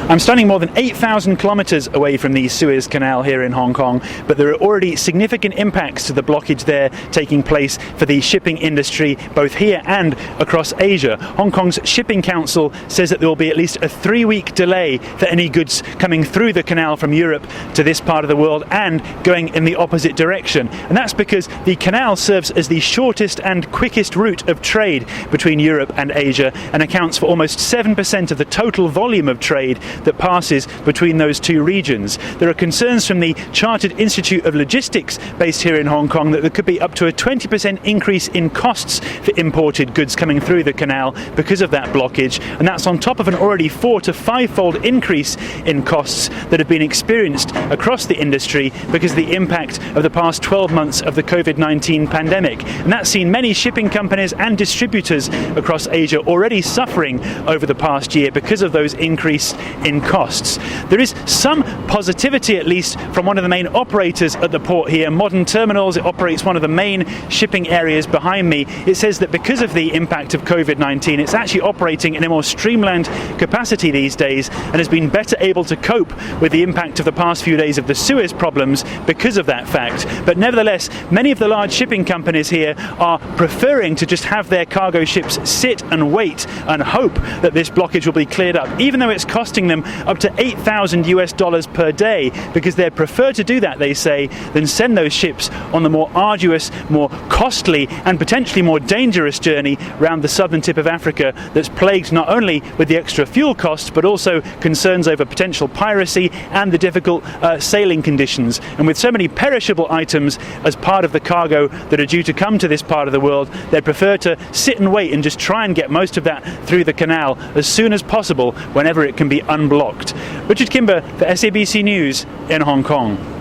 I'm standing more than 8,000 kilometres away from the Suez Canal here in Hong Kong, but there are already significant impacts to the blockage there taking place for the shipping industry, both here and across Asia. Hong Kong's Shipping Council says that there will be at least a 3-week delay for any goods coming through the canal from Europe to this part of the world and going in the opposite direction. And that's because the canal serves as the shortest and quickest route of trade between Europe and Asia and accounts for almost 7% of the total volume of trade that passes between those two regions. There are concerns from the Chartered Institute of Logistics based here in Hong Kong that there could be up to a 20% increase in costs for imported goods coming through the canal because of that blockage, and that's on top of an already 4- to 5-fold increase in costs that have been experienced across the industry because of the impact of the past 12 months of the COVID-19 pandemic. And that's seen many shipping companies and distributors across Asia already suffering over the past year because of those increase in costs. There is some positivity, at least from one of the main operators at the port here, Modern Terminals. It operates one of the main shipping areas behind me. It says that because of the impact of COVID-19, it's actually operating in a more streamlined capacity these days and has been better able to cope with the impact of the past few days of the Suez problems because of that fact. But nevertheless, many of the large shipping companies here are preferring to just have their cargo ships sit and wait and hope that this blockage will be cleared up, even though it's costing them up to $8,000 per day, because they'd prefer to do that, they say, than send those ships on the more arduous, more costly and potentially more dangerous journey around the southern tip of Africa that's plagued not only with the extra fuel costs but also concerns over potential piracy and the difficult sailing conditions. And with so many perishable items as part of the cargo that are due to come to this part of the world, they'd prefer to sit and wait and just try and get most of that through the canal as soon as possible whenever it can be unblocked. Richard Kimber for SABC News in Hong Kong.